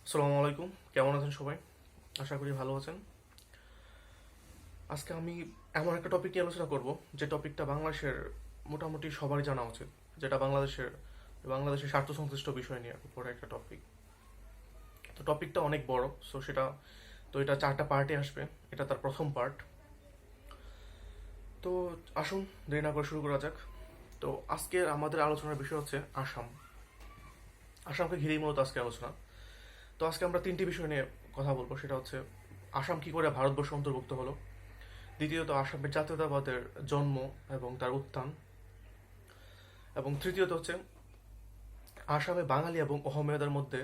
আসসালামু আলাইকুম। কেমন আছেন সবাই? আশা করি ভালো আছেন। আজকে আমি এমন একটা টপিক নিয়ে আলোচনা করব যে টপিকটা বাংলাদেশের মোটামুটি সবারই জানা উচিত, যেটা বাংলাদেশের স্বার্থ সংশ্লিষ্ট বিষয় নিয়ে উপরে একটা টপিক। তো টপিকটা অনেক বড়, এটা 4টা পার্টে আসবে। এটা তার প্রথম পার্ট। তো আসুন দেরি না করে শুরু করা যাক। তো আজকের আমাদের আলোচনার বিষয় হচ্ছে আসাম। আসামকে ঘিরেই মূলত আজকে আলোচনা। তো আজকে আমরা 3টি বিষয় নিয়ে কথা বলবো। সেটা হচ্ছে আসাম কি করে ভারতবর্ষে অন্তর্ভুক্ত হলো, দ্বিতীয়ত আসামের জাতীয়তাবাদের জন্ম এবং তার উত্থান, এবং তৃতীয়ত হচ্ছে আসামে বাঙালি এবং অহমীয়াদের মধ্যে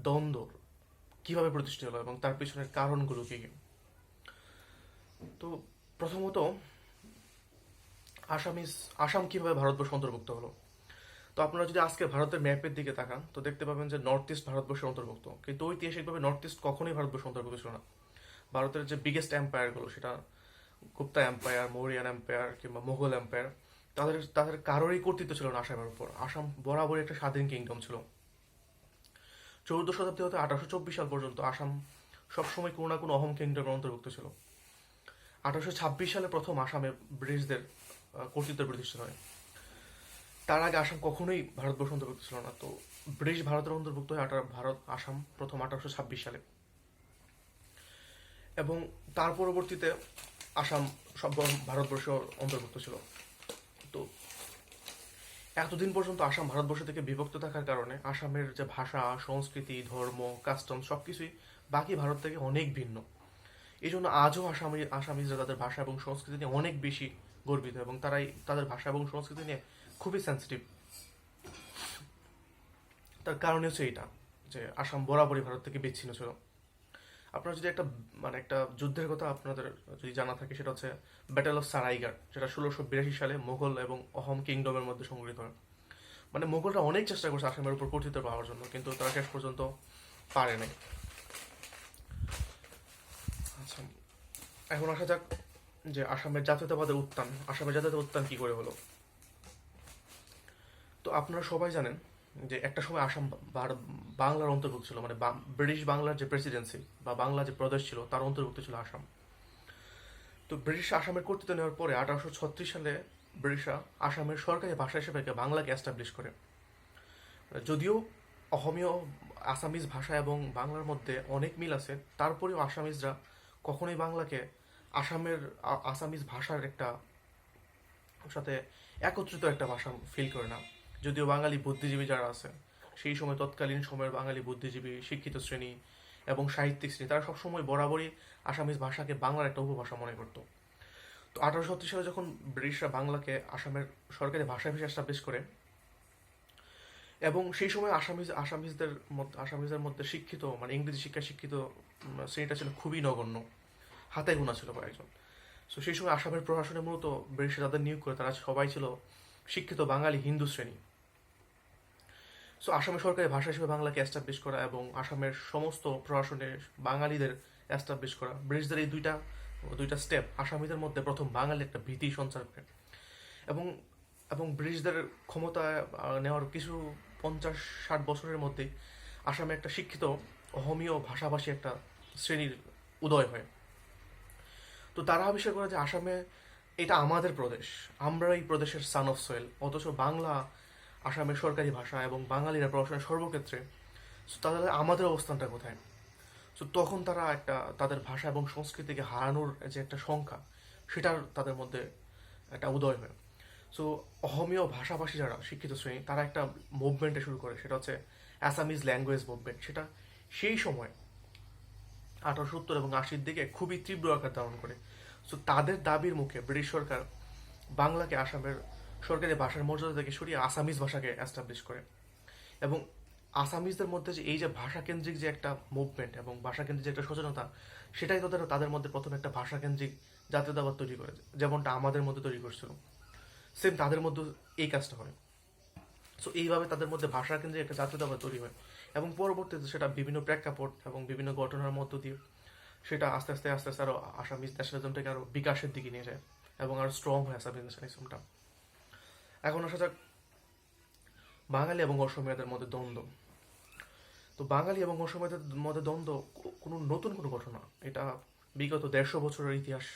দ্বন্দ্ব কিভাবে প্রতিষ্ঠিত হলো এবং তার পিছনের কারণগুলো কি কি। তো প্রথমত আসামিস আসাম কিভাবে ভারতবর্ষ অন্তর্ভুক্ত হলো। তো আপনারা যদি আজকে ভারতের ম্যাপের দিকে তাকান তো দেখতে পাবেন যে নর্থ ইস্ট ভারতবর্ষের অন্তর্ভুক্ত, কিন্তু ঐতিহাসিকভাবে নর্থ ইস্ট কখনোই ভারতবর্ষ অন্তর্ভুক্ত ছিল না। ভারতের যে বিগেস্ট এম্পায়ারগুলো, সেটা গুপ্তা এম্পায়ার, মৌরিয়ান এম্পায়ার কিংবা মুঘল এম্পায়ার, তাদের তাদের কারোরই কর্তৃত্ব ছিল না আসামের উপর। আসাম বরাবরই একটা স্বাধীন কিংডম ছিল। 14 শতাব্দী হতে 1824 সাল পর্যন্ত আসাম সবসময় কোনো না কোনো অহম কিংডমের অন্তর্ভুক্ত ছিল। 1826 সালে প্রথম আসামে ব্রিটিশদের কর্তৃত্ব প্রতিষ্ঠিত হয়। তার আগে আসাম কখনোই ভারতবর্ষ অন্তর্ভুক্ত ছিল না। তো ব্রিটিশ ভারতের অন্তর্ভুক্ত হয় আসাম প্রথম 1826 সালে, এবং তার পরবর্তীতে আসাম সব ভারতবর্ষ অন্তর্ভুক্ত ছিল। তো এতদিন পর্যন্ত আসাম ভারতবর্ষ থেকে বিভক্ত থাকার কারণে আসামের যে ভাষা, সংস্কৃতি, ধর্ম, কাস্টম সবকিছুই বাকি ভারত থেকে অনেক ভিন্ন। এই জন্য আজও আসামিজরা তাদের ভাষা এবং সংস্কৃতি নিয়ে অনেক বেশি গর্বিত, এবং তারাই তাদের ভাষা এবং সংস্কৃতি নিয়ে খুবই সেন্সিটিভ। তার কারণ হচ্ছে এইটা যে আসাম বরাবরই ভারত থেকে বিচ্ছিন্ন ছিল। আপনারা যদি একটা যুদ্ধের কথা আপনাদের যদি জানা থাকে, সেটা হচ্ছে ব্যাটেল অফ সারাইঘাট, যেটা 1682 সালে মুঘল এবং অহম কিংডমের মধ্যে সংঘটিত হয়। মানে মুঘলরা অনেক চেষ্টা করছে আসামের উপর কর্তৃত্ব পাওয়ার জন্য, কিন্তু তারা শেষ পর্যন্ত পারে নাই। আচ্ছা, এখন আসা যাক যে আসামের জাতীয়তাবাদের উত্থান কি করে হলো। তো আপনারা সবাই জানেন যে একটা সময় আসাম বাংলার অন্তর্ভুক্ত ছিল, মানে ব্রিটিশ বাংলার যে প্রেসিডেন্সি বা বাংলা যে প্রদেশ ছিল তার অন্তর্ভুক্ত ছিল আসাম। তো ব্রিটিশ আসামের কর্তৃত্ব নেওয়ার পরে 1836 সালে ব্রিটিশরা আসামের সরকারি ভাষা হিসেবে বাংলাকে এস্টাবলিশ করে। যদিও অসমীয় আসামিজ ভাষা এবং বাংলার মধ্যে অনেক মিল আছে, তারপরেও আসামিজরা কখনোই বাংলাকে আসামিজ ভাষার একটা সাথে একত্রিত একটা ভাষা ফিল করে না। যদিও বাঙালি বুদ্ধিজীবী যারা আছে, সেই সময় তৎকালীন সময়ের বাঙালি বুদ্ধিজীবী, শিক্ষিত শ্রেণী এবং সাহিত্যিক শ্রেণী, তারা সবসময় বরাবরই আসামিজ ভাষাকে বাংলার একটা উপভাষা মনে করত। তো 1836 সালে যখন ব্রিটিশরা বাংলাকে আসামের সরকারি ভাষা হিসেবে এস্টাবলিশ করে, এবং সেই সময় আসামিজদের মধ্যে শিক্ষিত, মানে ইংরেজি শিক্ষায় শিক্ষিত শ্রেণীটা ছিল খুবই নগণ্য, হাতে গোনা ছিল কয়েকজন। তো সেই সময় আসামের প্রশাসনে মূলত ব্রিটিশ যাদের নিয়োগ করে তারা সবাই ছিল শিক্ষিত বাঙালি হিন্দু শ্রেণী। সো আসামের সরকারি ভাষা হিসেবে বাংলাকে এস্টাবলিশ করা এবং আসামের সমস্ত প্রশাসনে বাঙালিদের এস্টাবলিশ করা, ব্রিটিশদের এই দুইটা দুইটা স্টেপ আসামিদের মধ্যে প্রথম বাঙালি একটা ভীতি সঞ্চার করে। এবং এবং ব্রিটিশদের ক্ষমতা নেওয়ার কিছু 50-60 বছরের মধ্যে আসামে একটা শিক্ষিত অহমীয় ভাষাভাষী একটা শ্রেণীর উদয় হয়। তো তারা আবিষ্কার করে যে আসামে এটা আমাদের প্রদেশ, আমরা এই প্রদেশের সান অফ সোয়েল, অথচ বাংলা আসামের সরকারি ভাষা এবং বাঙালিরা পড়াশোনার সর্বক্ষেত্রে। তাহলে আমাদের অবস্থানটা কোথায়? তো তখন তারা তাদের ভাষা এবং সংস্কৃতিকে হারানোর যে একটা সংখ্যা, সেটার তাদের মধ্যে একটা উদয় হয়। সো অসমীয় ভাষাভাষী যারা শিক্ষিত শ্রেণী, তারা একটা মুভমেন্টে শুরু করে, সেটা হচ্ছে অ্যাসামিজ ল্যাঙ্গুয়েজ মুভমেন্ট। সেটা সেই সময় 1870 এবং 80-র দিকে খুবই তীব্র আকার ধারণ করে। সো তাদের দাবির মুখে ব্রিটিশ সরকার বাংলাকে আসামের সরকারি ভাষার মর্যাদা থেকে সরিয়ে আসামিজ ভাষাকে এস্টাবলিশ করে। এবং আসামিজদের মধ্যে যে এই যে ভাষাকেন্দ্রিক যে একটা মুভমেন্ট এবং ভাষাকেন্দ্রিক যে একটা সচেতনতা, সেটাই তাদের মধ্যে প্রথম একটা ভাষাকেন্দ্রিক জাতীয়তাবাদ তৈরি করে, যেমনটা আমাদের মধ্যে তৈরি করছিল। সেম তাদের মধ্যে এই কাজটা হয়। সো এইভাবে তাদের মধ্যে ভাষাকেন্দ্রিক একটা জাতীয়তাবাদ তৈরি হয়, এবং পরবর্তীতে সেটা বিভিন্ন প্রেক্ষাপট এবং বিভিন্ন ঘটনার মধ্য দিয়ে সেটা আস্তে আস্তে আস্তে আস্তে আরো আসামিজ ন্যাশনালিজমটাকে আরো বিকাশের দিকে নিয়ে যায় এবং আরো স্ট্রং হয় আসামিজ ন্যাশনালিজমটা। এখন আসা যাক বাঙালি এবং অসমীয়াদের মধ্যে দ্বন্দ্ব। তো বাঙালি এবং অসমীয়াদের মধ্যে দ্বন্দ্ব কোনো নতুন কোনো ঘটনা, এটা বিগত 150 বছরের ইতিহাস।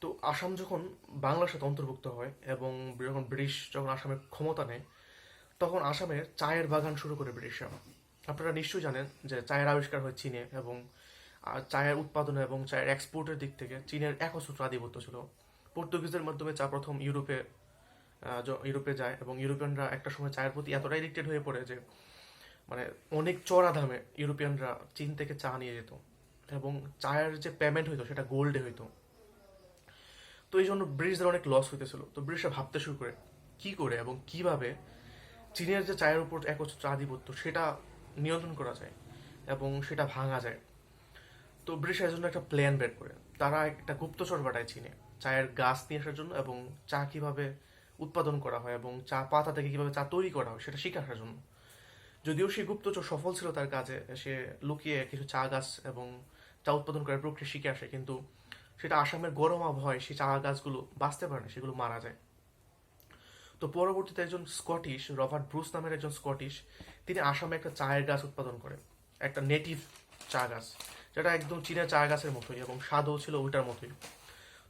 তো আসাম যখন বাংলার সাথে অন্তর্ভুক্ত হয় এবং যখন ব্রিটিশ যখন আসামের ক্ষমতা নেয়, তখন আসামে চায়ের বাগান শুরু করে ব্রিটিশরা। আপনারা নিশ্চয়ই জানেন যে চায়ের আবিষ্কার হয় চীনে, এবং চায়ের উৎপাদন এবং চায়ের এক্সপোর্টের দিক থেকে চীনের একচ্ছত্র আধিপত্য ছিল। পর্তুগিজের মাধ্যমে চা প্রথম ইউরোপে যায়, এবং ইউরোপিয়ানরা একটা সময় চায়ের প্রতি এতটাই এডিক্টেড হয়ে পড়ে যে মানে অনেক চড়া দামে ইউরোপিয়ানরা চীন থেকে চা নিয়ে যেত, এবং চায়ের যে পেমেন্ট হইতো সেটা গোল্ডে হইতো। তো এই জন্য ব্রিটিশদের অনেক লস হইতেছিল। তো ব্রিটিশরা ভাবতে শুরু করে কি করে এবং কিভাবে চীনের যে চায়ের উপর একচ্ছত্র আধিপত্য সেটা নিয়ন্ত্রণ করা যায় এবং সেটা ভাঙা যায়। তো ব্রিটিশরা জন্য একটা প্ল্যান বের করে, তারা একটা গুপ্তচর পাঠায় চীনে চায়ের গাছ নিয়ে আসার জন্য, এবং চা কিভাবে উৎপাদন করা হয় এবং চা পাতা থেকে কিভাবে চা তৈরি করা হয় সেটা শিখে আসার জন্য। যদিও সেই গুপ্তচর সফল ছিল তার কাজে, সে লুকিয়ে কিছু চা গাছ এবং চা উৎপাদন করার প্রক্রিয়া শিখে আসে, কিন্তু সেটা আসামের গরম আবহাওয়ায় সেই চা গাছগুলো বাঁচতে পারে না, সেগুলো মারা যায়। তো পরবর্তীতে একজন স্কটিশ, রবার্ট ব্রুস নামের একজন স্কটিশ, তিনি আসামে একটা চায়ের গাছ উৎপাদন করেন, একটা নেটিভ চা গাছ, যেটা একদম চীনের চা গাছের মতোই এবং স্বাদও ছিল ওইটার মতোই।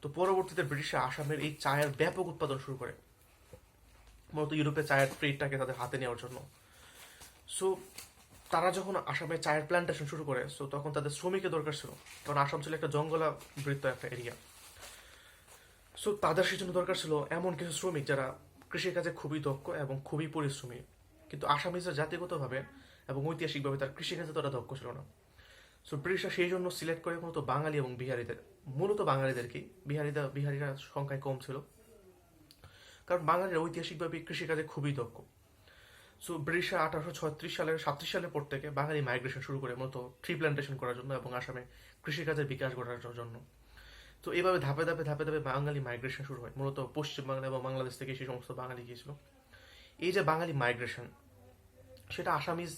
তো পরবর্তীতে ব্রিটিশরা আসামের এই চায়ের ব্যাপক উৎপাদন শুরু করে, মূলত ইউরোপে চায়ের ট্রেডটাকে তাদের হাতে নেওয়ার জন্য। সো তারা যখন আসামে চায়ের প্ল্যান্টেশন শুরু করে, সো তখন তাদের শ্রমিকের দরকার ছিল, কারণ আসাম ছিল একটা জঙ্গলাবৃত একটা এরিয়া। সো তাদের সেই জন্য দরকার ছিল এমন কিছু শ্রমিক যারা কৃষিকাজে খুবই দক্ষ এবং খুবই পরিশ্রমী, কিন্তু আসামিজরা জাতিগতভাবে এবং ঐতিহাসিকভাবে তার কৃষিকাজে ততটা দক্ষ ছিল না। সো ব্রিটিশরা সেই জন্য সিলেক্ট করে মূলত বাঙালি এবং বিহারিদের, মূলত বাঙালিদেরকেই, বিহারিরা সংখ্যায় কম ছিল, কারণ বাঙালিরা ঐতিহাসিকভাবে কৃষিকাজে খুবই দক্ষ। সো ব্রিটিশরা 1836 সালের পর থেকে বাঙালি মাইগ্রেশন শুরু করে মূলত ট্রি প্ল্যান্টেশন করার জন্য এবং আসামে কৃষিকাজের বিকাশ ঘটার জন্য। তো এইভাবে ধাপে ধাপে বাঙালি মাইগ্রেশন শুরু হয়, মূলত পশ্চিমবাংলা এবং বাংলাদেশ থেকে সেই সমস্ত বাঙালি গিয়েছিল। এই যে বাঙালি মাইগ্রেশন, সেটা আসামিজ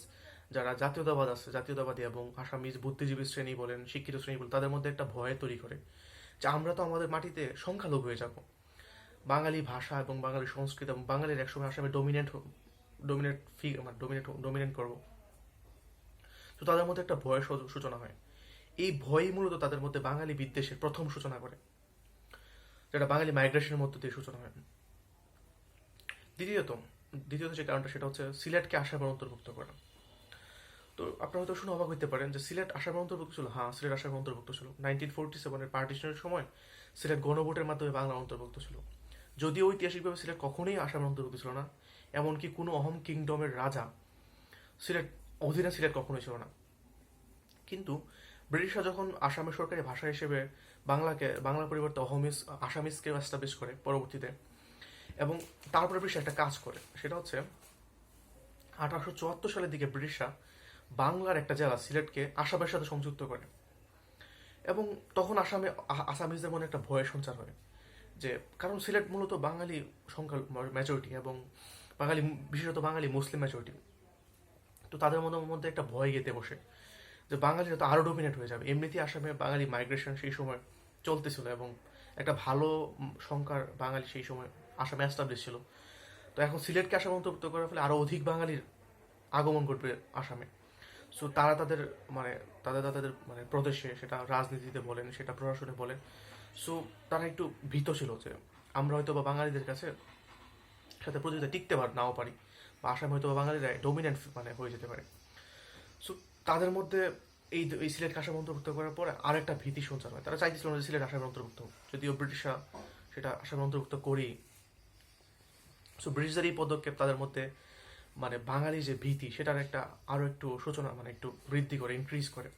যারা জাতীয়তাবাদী এবং আসামিজ বুদ্ধিজীবী শ্রেণী বলেন, শিক্ষিত শ্রেণী বলেন, তাদের মধ্যে একটা ভয় তৈরি করে যে আমরা তো আমাদের মাটিতে সংখ্যালঘু হয়ে যাব, বাঙালি ভাষা এবং বাঙালি সংস্কৃতি এবং বাঙালির একসময় আসামে ডোমিনেট করব। তো তাদের মধ্যে একটা ভয়ের সূচনা হয়। এই ভয়ই মূলত তাদের মধ্যে বাঙালি বিদ্বেষের প্রথম সূচনা করে, যেটা বাঙালি মাইগ্রেশনের মধ্য দিয়ে সূচনা হয়। দ্বিতীয়ত দ্বিতীয়ত যে কারণটা, সেটা হচ্ছে সিলেটকে আসামের অন্তর্ভুক্ত করা। তো আপনারা হয়তো শুনে অবাক হতে পারেন যে সিলেট আসামের অন্তর্ভুক্ত ছিল। হ্যাঁ, সিলেট আসামের অন্তর্ভুক্ত ছিল। 1947-এর পার্টিশনের সময় সিলেট গণভোটের মাধ্যমে বাংলার অন্তর্ভুক্ত ছিল। যদিও ঐতিহাসিকভাবে সিলেট কখনোই আসামের অন্তর্ভুক্ত ছিল না, এমনকি কোনো অহম কিংডমের রাজা সিলেট অধীনে সিলেট কখনোই ছিল না। কিন্তু ব্রিটিশরা যখন আসামের সরকারি ভাষা হিসেবে বাংলার পরিবর্তে আসামিজকে এস্টাবলিশ করে পরবর্তীতে, এবং তারপরে ব্রিটিশ একটা কাজ করে, সেটা হচ্ছে 1874 সালের দিকে ব্রিটিশরা বাংলার একটা জেলা সিলেটকে আসামের সাথে সংযুক্ত করে, এবং তখন আসামিজদের মনে একটা ভয়ের সঞ্চার হয় যে, কারণ সিলেট মূলত বাঙালি সংখ্যা মেজরিটি এবং বিশেষত বাঙালি মুসলিম মেজরিটি। তো তাদের মধ্যে একটা ভয় গেঁথে বসে যে বাঙালিরা তো আরো ডোমিনেট হয়ে যাবে। এমনিতেই আসামে বাঙালি মাইগ্রেশন সেই সময় চলতেছিল, এবং একটা ভালো সংখ্যার বাঙালি সেই সময় আসামে এস্টাবলিশ ছিল। তো এখন সিলেটকে আসামে অন্তর্ভুক্ত করার ফলে আরো অধিক বাঙালির আগমন ঘটবে আসামে। সো তারা তাদের প্রদেশে, সেটা রাজনীতিতে বলেন, সেটা প্রশাসনে বলেন, সো তারা একটু ভীত ছিল যে আমরা হয়তো বা বাঙালিদের কাছে সাথে প্রতিযোগিতা টিকতে নাও পারি, বা আসামে হয়তো বা বাঙালিরা ডোমিনেন্ট হয়ে যেতে পারে। সো তাদের মধ্যে এই সিলেট আসামে অন্তর্ভুক্ত করার পরে আরেকটা ভীতি সঞ্চার হয়। তারা চাইতেছিল না যে সিলেট আসামে অন্তর্ভুক্ত, যদিও ব্রিটিশরা সেটা আসামে অন্তর্ভুক্ত করেই। সো ব্রিটিশদের এই পদক্ষেপ তাদের মধ্যে বাঙালি যে ভীতি, সেটার একটা আরো একটু সূচনা একটু বৃদ্ধি করে, ইনক্রিজ করে।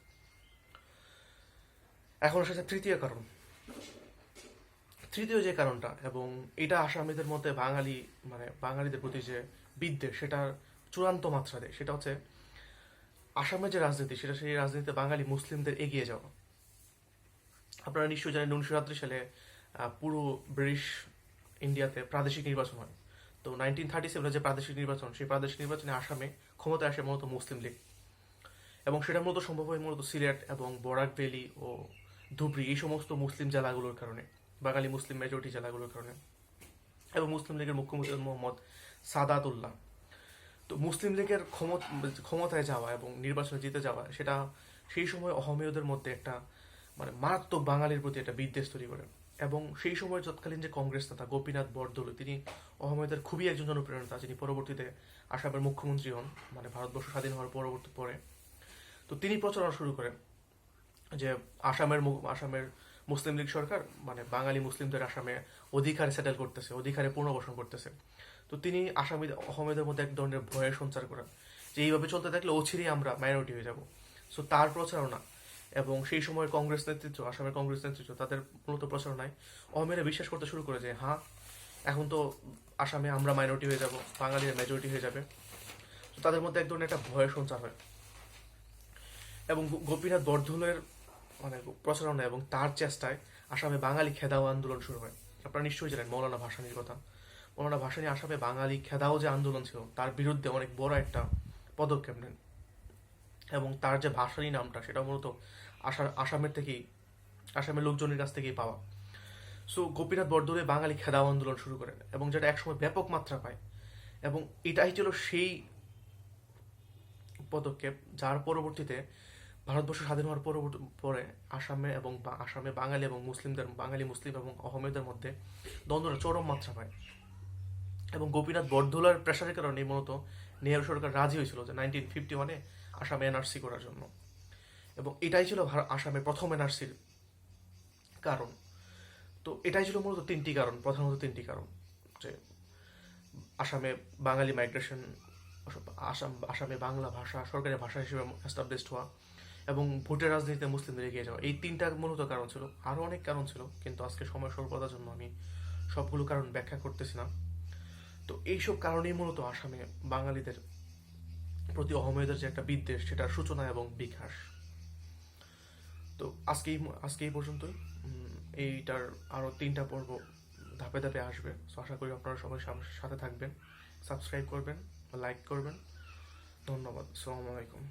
এখন সেটা তৃতীয় যে কারণটা, এবং এটা আসামিদের মধ্যে বাঙালিদের প্রতি যে বিদ্বেষ, সেটার চূড়ান্ত মাত্রা দেয়, সেটা হচ্ছে আসামের যে রাজনীতি, সেই রাজনীতিতে বাঙালি মুসলিমদের এগিয়ে যাওয়া। আপনারা নিশ্চয়ই জানেন 1937 সালে পুরো ব্রিটিশ ইন্ডিয়াতে প্রাদেশিক নির্বাচন হয়। তো 1937 যে প্রাদেশিক নির্বাচন, সেই প্রাদেশিক নির্বাচনে আসামে ক্ষমতায় আসে মূলত মুসলিম লীগ, এবং সেটা মূলত সম্ভব হয় মূলত সিলেট এবং বরাক ভ্যালি ও ধুবড়ি, এই সমস্ত মুসলিম জেলাগুলোর কারণে, বাঙালি মুসলিম মেজরিটি জেলাগুলোর কারণে, এবং মুসলিম লীগের মুখ্যমন্ত্রী মোহাম্মদ সাদাতুল্লাহ। তো মুসলিম লীগের ক্ষমতায় যাওয়া এবং নির্বাচনে জিতে যাওয়া, সেটা সেই সময় অহমীয়দের মধ্যে একটা মানে মারাত্মক বাঙালির প্রতি একটা বিদ্বেষ তৈরি করে। এবং সেই সময় তৎকালীন যে কংগ্রেস নেতা গোপীনাথ বরদলৈ, তিনি অহমীয়দের খুবই একজন জনপ্রিয়, যিনি পরবর্তীতে আসামের মুখ্যমন্ত্রী হন, মানে ভারতবর্ষ স্বাধীন হওয়ার পরবর্তী পরে। তো তিনি প্রচারণা শুরু করেন যে আসামের মুসলিম লীগ সরকার মানে বাঙালি মুসলিমদের আসামে অধিকারে সেটেল করতেছে, অধিকারে পুনর্বাসন করতেছে। তো তিনি আহমেদের মধ্যে এক ধরনের ভয়ের সঞ্চার করেন যে এইভাবে চলতে থাকলে অচিরেই আমরা মাইনরিটি হয়ে যাব। সো তার প্রচারণা এবং সেই সময়ের কংগ্রেস নেতৃত্ব, আসামের কংগ্রেস নেতৃত্ব, তাদের মূলত প্রচারণায় অহমেরা বিশ্বাস করতে শুরু করে যে হ্যাঁ, এখন তো আসামে আমরা মাইনরিটি হয়ে যাব, বাঙালিরা মেজরিটি হয়ে যাবে। তো তাদের মধ্যে এক ধরনের একটা ভয়ের সঞ্চার হয়। এবং গোপীনাথ বরদলৈয়ের মানে প্রচারণা এবং তার চেষ্টায় আসামে বাঙালি খেদাও আন্দোলন শুরু হয়। আপনারা নিশ্চয়ই জানেন মৌলানা ভাসানীর কথা। মৌলানা ভাসানী আসামে বাঙালি খেদাও যে আন্দোলন ছিল তার বিরুদ্ধে অনেক বড় একটা পদক্ষেপ নেন। এবং তার যে ভাসানী নামটা, সেটা মূলত আসামের লোকজনের কাছ থেকেই পাওয়া। সো গোপীনাথ বরদলৈ বাঙালি খেদাও আন্দোলন শুরু করেন এবং যেটা একসময় ব্যাপক মাত্রা পায়। এবং এটাই ছিল সেই পদক্ষেপ যার পরবর্তীতে ভারতবর্ষ স্বাধীন হওয়ার পরে আসামে বাঙালি মুসলিম এবং অহমেদের মধ্যে দ্বন্দ্বটা চরম মাত্রা পায়। এবং গোপীনাথ বরদলৈর প্রেশারের কারণে মূলত নেহেরু সরকার রাজি হয়েছিল যে 1951-এ আসামে এনআরসি করার জন্য। এবং এটাই ছিল আসামের প্রথম এনআরসির কারণ। তো এটাই ছিল মূলত প্রধানত তিনটি কারণ, যে আসামে বাঙালি মাইগ্রেশন, আসামে বাংলা ভাষা সরকারি ভাষা হিসেবে এস্টাবলিশড হওয়া, এবং ভোটের রাজনীতিতে মুসলিমদের এগিয়ে যাওয়া। এই তিনটা মূলত কারণ ছিল। আরও অনেক কারণ ছিল, কিন্তু আজকে সময় স্বল্পতার জন্য আমি সবগুলো কারণ ব্যাখ্যা করতেছি না। তো এইসব কারণেই মূলত আসামে বাঙালিদের প্রতি অহমীয়দের যে একটা বিদ্বেষ, সেটার সূচনা এবং বিকাশ। তো আজকে এই পর্যন্তই। এইটার আরও 3টা পর্ব ধাপে ধাপে আসবে। তো আশা করি আপনারা সবাই সাথে থাকবেন, সাবস্ক্রাইব করবেন, লাইক করবেন। ধন্যবাদ। আসসালামু আলাইকুম।